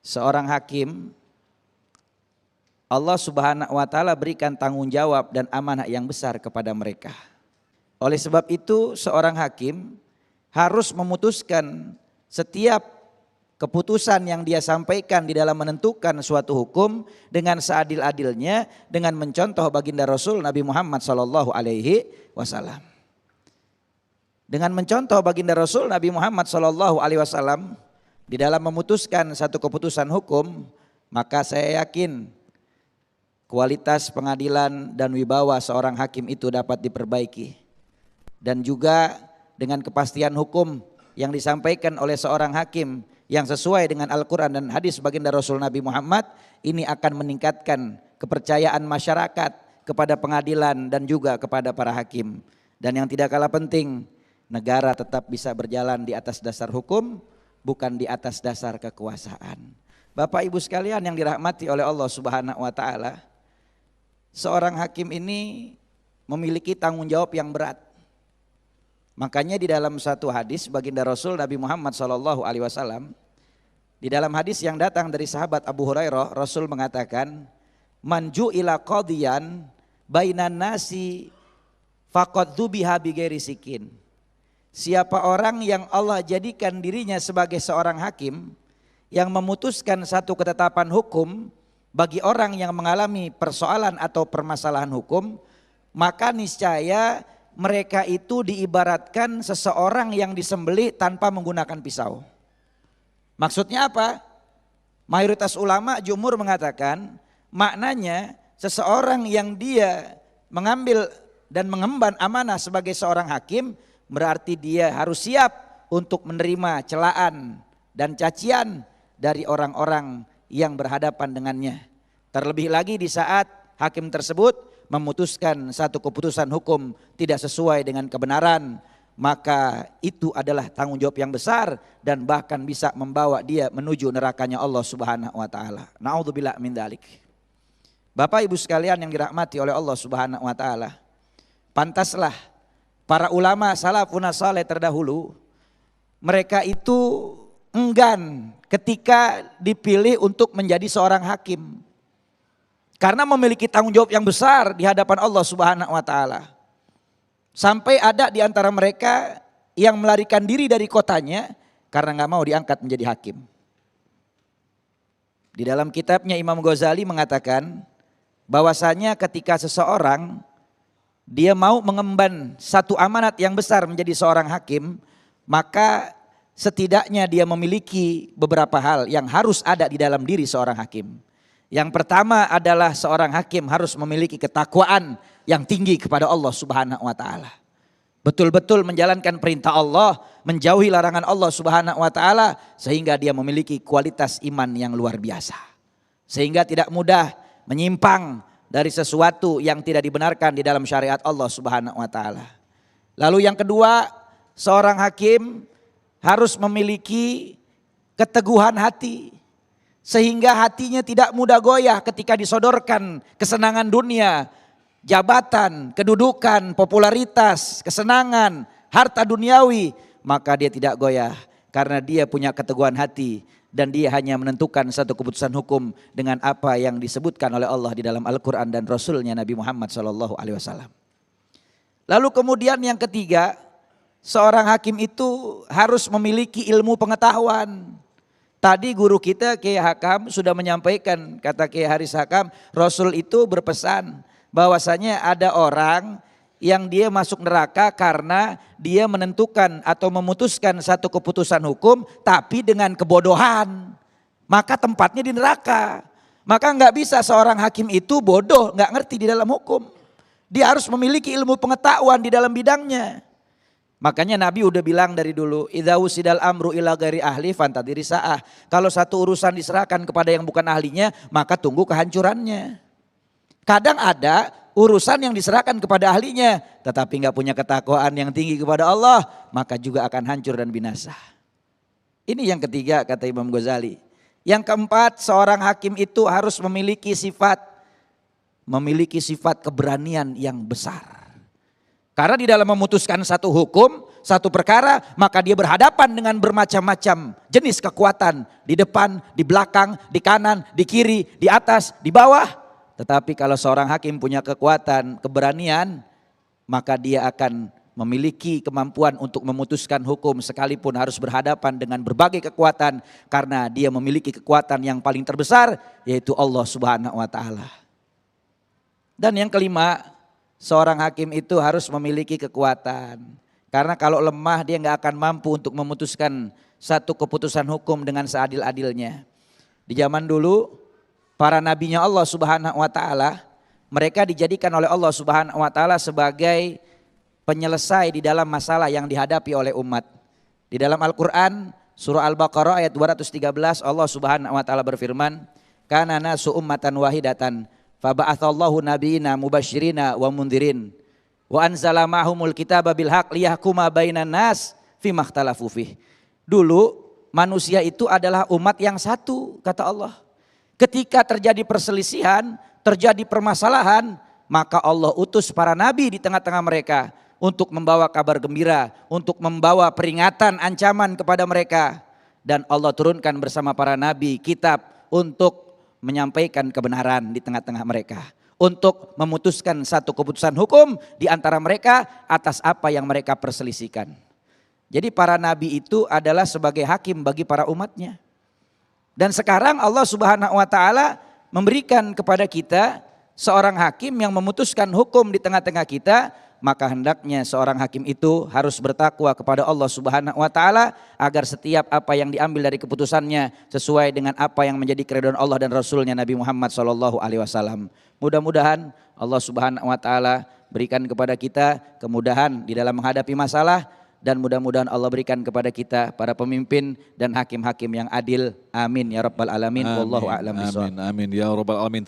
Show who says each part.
Speaker 1: seorang hakim, Allah Subhanahu wa taala berikan tanggung jawab dan amanah yang besar kepada mereka. Oleh sebab itu seorang hakim harus memutuskan setiap keputusan yang dia sampaikan di dalam menentukan suatu hukum dengan seadil-adilnya, dengan mencontoh baginda Rasul Nabi Muhammad SAW. Dengan mencontoh baginda Rasul Nabi Muhammad SAW di dalam memutuskan satu keputusan hukum, maka saya yakin kualitas pengadilan dan wibawa seorang hakim itu dapat diperbaiki. Dan juga dengan kepastian hukum yang disampaikan oleh seorang hakim yang sesuai dengan Al-Quran dan hadis baginda Rasul Nabi Muhammad, ini akan meningkatkan kepercayaan masyarakat kepada pengadilan dan juga kepada para hakim. Dan yang tidak kalah penting, negara tetap bisa berjalan di atas dasar hukum, bukan di atas dasar kekuasaan. Bapak Ibu sekalian yang dirahmati oleh Allah Subhanahu wa taala, seorang hakim ini memiliki tanggung jawab yang berat. Makanya di dalam satu hadis baginda Rasul Nabi Muhammad SAW, di dalam hadis yang datang dari sahabat Abu Hurairah, Rasul mengatakan, "Man ju'ila qadiyan bainan nasi faqad dzubiha bighairi sikin." Siapa orang yang Allah jadikan dirinya sebagai seorang hakim yang memutuskan satu ketetapan hukum bagi orang yang mengalami persoalan atau permasalahan hukum, maka niscaya mereka itu diibaratkan seseorang yang disembelih tanpa menggunakan pisau. Maksudnya apa? Mayoritas ulama jumhur mengatakan maknanya seseorang yang dia mengambil dan mengemban amanah sebagai seorang hakim, berarti dia harus siap untuk menerima celaan dan cacian dari orang-orang yang berhadapan dengannya. Terlebih lagi di saat hakim tersebut memutuskan satu keputusan hukum tidak sesuai dengan kebenaran, maka itu adalah tanggung jawab yang besar dan bahkan bisa membawa dia menuju nerakanya Allah Subhanahu wa taala. Na'udzubillah min dzalik. Bapak Ibu sekalian yang dirahmati oleh Allah Subhanahu wa taala, pantaslah para ulama salafun saleh terdahulu, mereka itu enggan ketika dipilih untuk menjadi seorang hakim. Karena memiliki tanggung jawab yang besar di hadapan Allah Subhanahu wa taala. Sampai ada di antara mereka yang melarikan diri dari kotanya karena nggak mau diangkat menjadi hakim. Di dalam kitabnya Imam Ghazali mengatakan bahwasanya ketika seseorang dia mau mengemban satu amanat yang besar menjadi seorang hakim, maka setidaknya dia memiliki beberapa hal yang harus ada di dalam diri seorang hakim. Yang pertama adalah seorang hakim harus memiliki ketakwaan yang tinggi kepada Allah Subhanahu wa taala. Betul-betul menjalankan perintah Allah, menjauhi larangan Allah Subhanahu wa taala, sehingga dia memiliki kualitas iman yang luar biasa. Sehingga tidak mudah menyimpang dari sesuatu yang tidak dibenarkan di dalam syariat Allah Subhanahu wa taala. Lalu yang kedua, seorang hakim harus memiliki keteguhan hati, sehingga hatinya tidak mudah goyah ketika disodorkan kesenangan dunia, jabatan, kedudukan, popularitas, kesenangan, harta duniawi, maka dia tidak goyah karena dia punya keteguhan hati dan dia hanya menentukan satu keputusan hukum dengan apa yang disebutkan oleh Allah di dalam Al-Quran dan Rasulnya Nabi Muhammad SAW. Lalu kemudian yang ketiga, seorang hakim itu harus memiliki ilmu pengetahuan. Tadi guru kita Kiai Hakam sudah menyampaikan, kata Kiai Haris Hakam, Rasul itu berpesan bahwasanya ada orang yang dia masuk neraka karena dia menentukan atau memutuskan satu keputusan hukum tapi dengan kebodohan. Maka tempatnya di neraka. Maka nggak bisa seorang hakim itu bodoh, nggak ngerti di dalam hukum. Dia harus memiliki ilmu pengetahuan di dalam bidangnya. Makanya Nabi udah bilang dari dulu, idza usidal amru ila ghairi ahli fantadiri sa'ah. Kalau satu urusan diserahkan kepada yang bukan ahlinya, maka tunggu kehancurannya. Kadang ada urusan yang diserahkan kepada ahlinya, tetapi nggak punya ketakwaan yang tinggi kepada Allah, maka juga akan hancur dan binasa. Ini yang ketiga kata Imam Ghazali. Yang keempat, seorang hakim itu harus memiliki sifat keberanian yang besar. Karena di dalam memutuskan satu hukum, satu perkara, maka dia berhadapan dengan bermacam-macam jenis kekuatan di depan, di belakang, di kanan, di kiri, di atas, di bawah. Tetapi kalau seorang hakim punya kekuatan, keberanian, maka dia akan memiliki kemampuan untuk memutuskan hukum sekalipun harus berhadapan dengan berbagai kekuatan, karena dia memiliki kekuatan yang paling terbesar, yaitu Allah Subhanahu wa taala. Dan yang kelima, seorang hakim itu harus memiliki kekuatan. Karena kalau lemah dia nggak akan mampu untuk memutuskan satu keputusan hukum dengan seadil-adilnya. Di zaman dulu para nabinya Allah Subhanahu wa taala, mereka dijadikan oleh Allah Subhanahu wa taala sebagai penyelesai di dalam masalah yang dihadapi oleh umat. Di dalam Al-Quran surah Al-Baqarah ayat 213 Allah Subhanahu wa taala berfirman, "Kana nasu ummatan wahidatan faba'atsallahu nabiyina mubasyirina wa mundhirin wa anzala ma'humul kitaba bil haqq liyahkuma bainan nas fima ikhtalafu fih." Dulu manusia itu adalah umat yang satu, kata Allah. Ketika terjadi perselisihan, terjadi permasalahan, maka Allah utus para nabi di tengah-tengah mereka untuk membawa kabar gembira, untuk membawa peringatan, ancaman kepada mereka. Dan Allah turunkan bersama para nabi kitab untuk menyampaikan kebenaran di tengah-tengah mereka. Untuk memutuskan satu keputusan hukum di antara mereka atas apa yang mereka perselisihkan. Jadi para nabi itu adalah sebagai hakim bagi para umatnya. Dan sekarang Allah Subhanahu wa taala memberikan kepada kita seorang hakim yang memutuskan hukum di tengah-tengah kita, maka hendaknya seorang hakim itu harus bertakwa kepada Allah Subhanahu wa taala agar setiap apa yang diambil dari keputusannya sesuai dengan apa yang menjadi keridhaan Allah dan Rasulnya Nabi Muhammad SAW. Mudah-mudahan Allah Subhanahu wa taala berikan kepada kita kemudahan di dalam menghadapi masalah, dan mudah-mudahan Allah berikan kepada kita para pemimpin dan hakim-hakim yang adil. Amin ya rabbal alamin. Wallahu a'lam bishawab.
Speaker 2: Amin ya rabbal alamin.